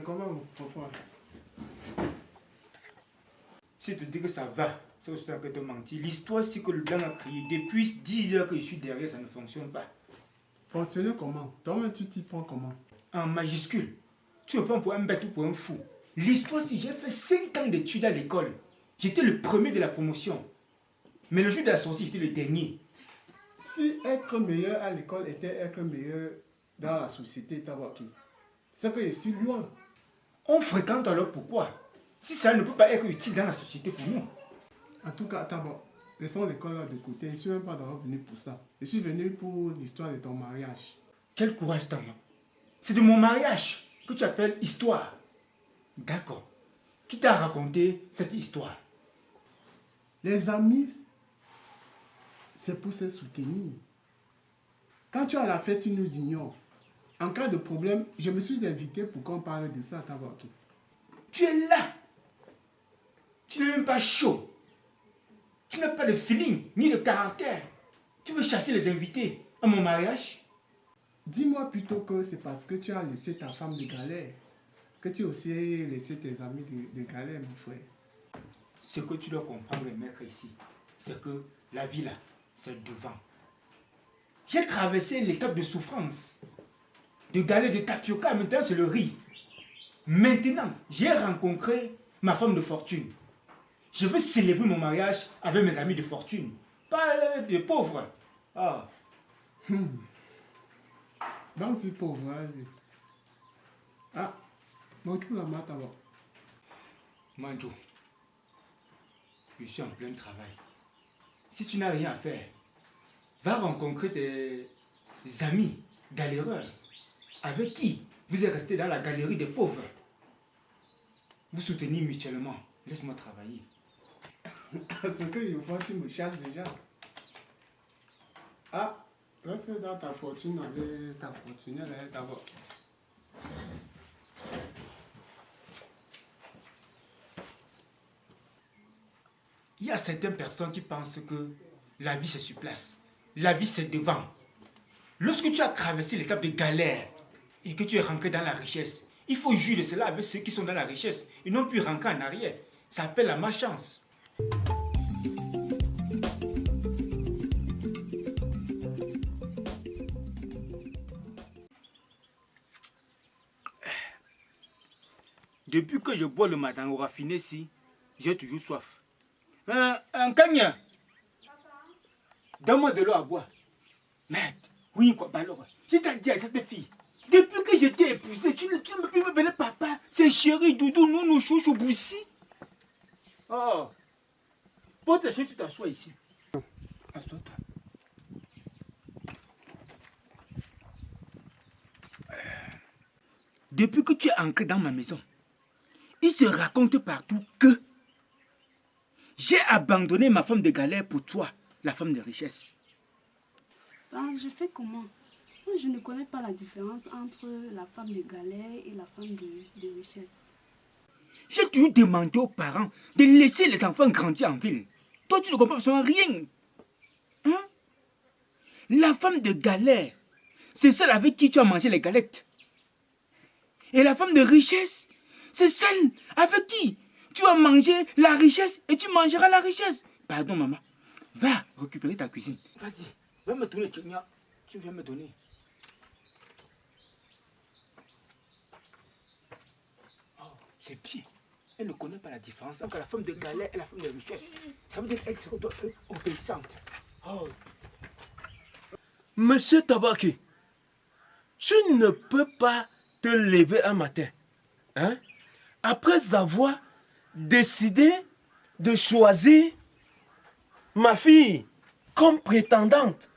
comment mon papa? Si tu dis que ça va, c'est aussi ça que te mentir. L'histoire, c'est que le blanc a crié. Depuis 10 heures que je suis derrière, ça ne fonctionne pas. Fonctionner comment? Toi-même, tu t'y prends comment? En majuscule. Tu me prends pour un bête ou pour un fou. L'histoire, si j'ai fait 5 ans d'études à l'école, j'étais le premier de la promotion. Mais le jour de la sortie, j'étais le dernier. Si être meilleur à l'école était être meilleur dans la société, c'est que je suis loin. On fréquente alors pourquoi? Si ça ne peut pas être utile dans la société pour nous. En tout cas, laissons l'école de côté. Je ne suis même pas d'abord venu pour ça. Je suis venu pour l'histoire de ton mariage. Quel courage t'as, moi. C'est de mon mariage que tu appelles histoire. D'accord. Qui t'a raconté cette histoire? Les amis, c'est pour se soutenir. Quand tu es à la fête, tu nous ignores. En cas de problème, je me suis invité pour qu'on parle de ça à Tabaki. Tu es là. Tu n'es même pas chaud. Tu n'as pas de feeling, ni de caractère. Tu veux chasser les invités à mon mariage? Dis-moi plutôt que c'est parce que tu as laissé ta femme de galère que tu as aussi laissé tes amis de galère, mon frère. Ce que tu dois comprendre, maître, ici, c'est que la vie là, c'est devant. J'ai traversé l'étape de souffrance, de galère, de tapioca, maintenant c'est le riz. Maintenant, j'ai rencontré ma femme de fortune. Je veux célébrer mon mariage avec mes amis de fortune, pas de pauvres. Ah. Bon, c'est pauvre. Ah, montre la main d'abord. Manjo, je suis en plein travail. Si tu n'as rien à faire, va rencontrer tes amis galéreurs avec qui vous êtes resté dans la galerie des pauvres. Vous soutenez mutuellement. Laisse-moi travailler. Ce que je vois, tu me chasses déjà. Ah, reste dans ta fortune avec ta fortune d'abord. Il y a certaines personnes qui pensent que la vie c'est sur place. La vie c'est devant. Lorsque tu as traversé l'étape de galère et que tu es rentré dans la richesse, il faut jouir de cela avec ceux qui sont dans la richesse et non plus rentrer en arrière. Ça s'appelle la malchance. Depuis que je bois le matin au raffiné ici, j'ai toujours soif. Un cagna. Donne-moi de l'eau à boire. Merde. Oui, quoi, bah alors. Je t'ai dit à cette fille. Depuis que je t'ai épousé, tu ne peux plus me appeler papa. C'est chéri, doudou, nounou, chouchou, boussi. Oh. Porte ta chaise, tu t'assois ici. Assois-toi. Depuis que tu es ancré dans ma maison, il se raconte partout que j'ai abandonné ma femme de galère pour toi, la femme de richesse. Ben, je fais comment? Moi, je ne connais pas la différence entre la femme de galère et la femme de richesse. J'ai dû demander aux parents de laisser les enfants grandir en ville. Toi, tu ne comprends absolument rien. Hein? La femme de galère, c'est celle avec qui tu as mangé les galettes. Et la femme de richesse, c'est celle avec qui tu as mangé la richesse et tu mangeras la richesse. Pardon, maman. Va récupérer ta cuisine. Vas-y, va me donner. Tu viens me donner. Oh, c'est bien. Elle ne connaît pas la différence entre la femme de galère et la femme de richesse. Ça veut dire qu'elle doit être obéissante. Oh. Monsieur Tabaki, tu ne peux pas te lever un matin, hein, après avoir décidé de choisir ma fille comme prétendante.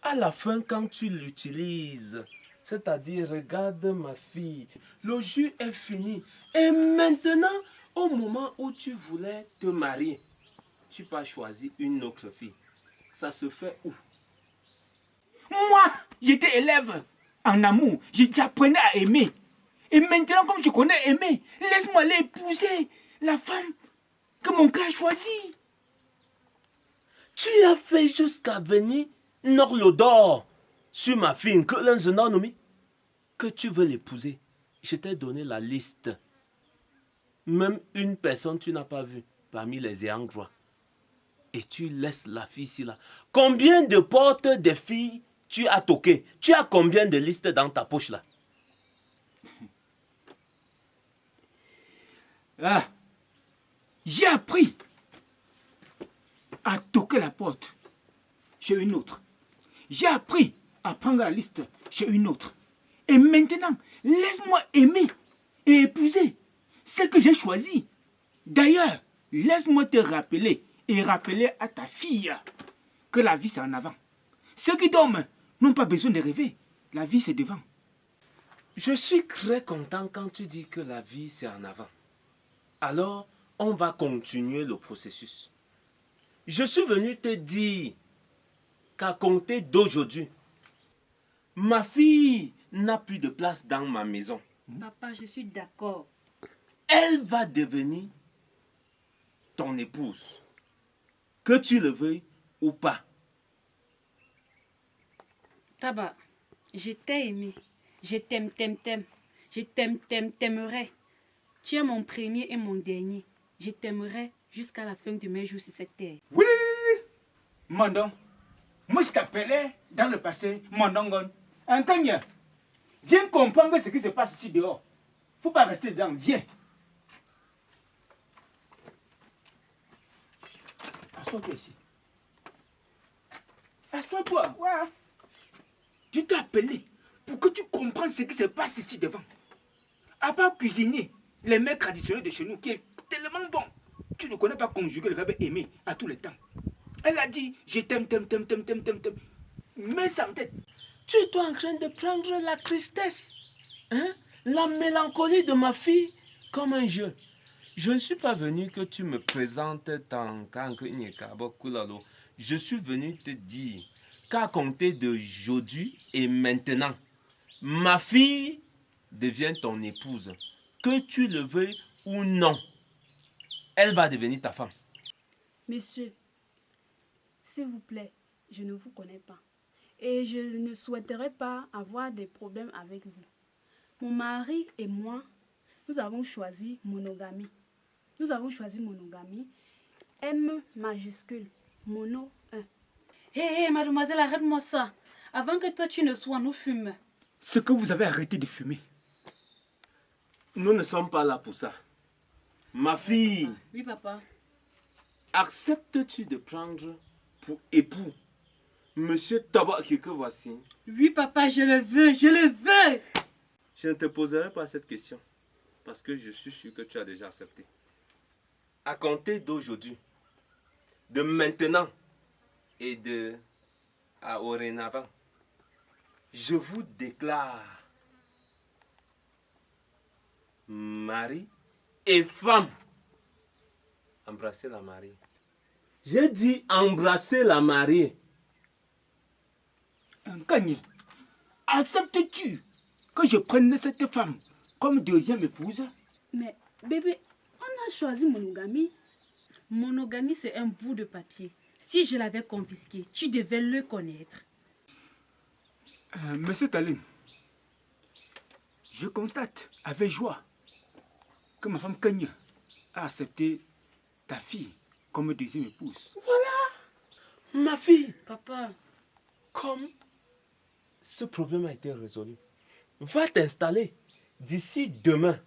À la fin, quand tu l'utilises, c'est-à-dire, regarde ma fille, le jus est fini. Et maintenant, au moment où tu voulais te marier, tu peux choisir une autre fille. Ça se fait où? Moi, j'étais élève en amour. J'apprenais à aimer. Et maintenant, comme je connais aimer, laisse-moi aller épouser la femme que mon cœur a choisie. Tu as fait jusqu'à venir Norlodor sur ma fille que l'un nommé que tu veux l'épouser. je t'ai donné la liste. Même une personne tu n'as pas vue parmi les ayants droit. Et tu laisses la fille ici là. Combien de portes des filles tu as toqué? Tu as combien de listes dans ta poche là? Ah, j'ai appris à toquer la porte chez une autre. J'ai appris à prendre la liste chez une autre. Et maintenant, laisse-moi aimer et épouser celle que j'ai choisie. D'ailleurs, laisse-moi te rappeler et rappeler à ta fille que la vie c'est en avant. Ceux qui dorment n'ont pas besoin de rêver. La vie c'est devant. Je suis très content quand tu dis que la vie c'est en avant. Alors, on va continuer le processus. Je suis venu te dire qu'à compter d'aujourd'hui, ma fille n'a plus de place dans ma maison. Papa, je suis d'accord. Elle va devenir ton épouse. Que tu le veuilles ou pas. Taba, je t'ai aimé. Je t'aime, t'aime, t'aime. Je t'aime, t'aime, t'aimerai. Tu es mon premier et mon dernier. Je t'aimerai jusqu'à la fin de mes jours sur cette terre. Oui, Mandon. Moi je t'appelais dans le passé Mandongon. Antonia, viens comprendre ce qui se passe ici dehors. Faut pas rester dedans, viens. Assois-toi ici. Assois-toi, ouais. Je t'ai appelé pour que tu comprennes ce qui se passe ici devant. À part cuisiner les mets traditionnels de chez nous, qui est tellement bon, tu ne connais pas conjuguer le verbe aimer à tous les temps. Elle a dit, je t'aime, t'aime, t'aime, t'aime, t'aime, t'aime, t'aime. Mets ça en tête. Tu es en train de prendre la tristesse, hein? La mélancolie de ma fille comme un jeu. Je ne suis pas venu que tu me présentes tant qu'un. Je suis venu te dire qu'à compter d'aujourd'hui et maintenant, ma fille devient ton épouse. Que tu le veuilles ou non, elle va devenir ta femme. Monsieur, s'il vous plaît, je ne vous connais pas. Et je ne souhaiterais pas avoir des problèmes avec vous. Mon mari et moi, nous avons choisi monogamie. Nous avons choisi monogamie. M majuscule, mono 1. Hé, mademoiselle, arrête-moi ça. Avant que toi tu ne sois, nous fûmes. Ce que vous avez arrêté de fumer. Nous ne sommes pas là pour ça. Ma fille, Oui, papa. acceptes-tu de prendre pour époux Monsieur Tabaki que voici? Oui, papa, je le veux, je le veux. Je ne te poserai pas cette question parce que je suis sûr que tu as déjà accepté. À compter d'aujourd'hui, de maintenant et de à dorénavant, je vous déclare mari et femme. Embrassez la mariée. J'ai dit embrasser la mariée. Antonia, acceptes-tu que je prenne cette femme comme deuxième épouse? Mais bébé, on a choisi monogamie. Monogamie, c'est un bout de papier. Si je l'avais confisqué, tu devais le connaître. Monsieur Talim, je constate avec joie que ma femme Kenya a accepté ta fille comme deuxième épouse. Voilà, ma fille. Papa, Comme ce problème a été résolu, va t'installer. D'ici demain,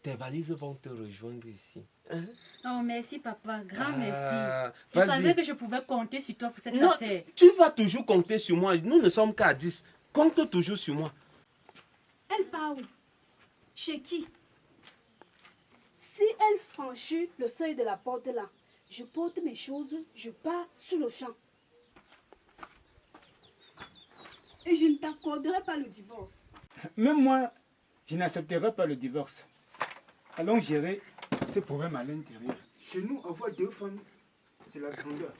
tes valises vont te rejoindre ici. Hein? oh merci papa, grand merci. Je Vas-y. savais que je pouvais compter sur toi pour cette Non, affaire. tu vas toujours compter sur moi. Nous ne sommes qu'à 10. Compte toujours sur moi. Elle part où? Chez qui? Si elle franchit le seuil de la porte là, je porte mes choses, je pars sur le champ. Et je ne t'accorderai pas le divorce. Même moi, je n'accepterai pas le divorce. Allons gérer ce problème à l'intérieur. Chez nous, avoir deux femmes, c'est la grandeur.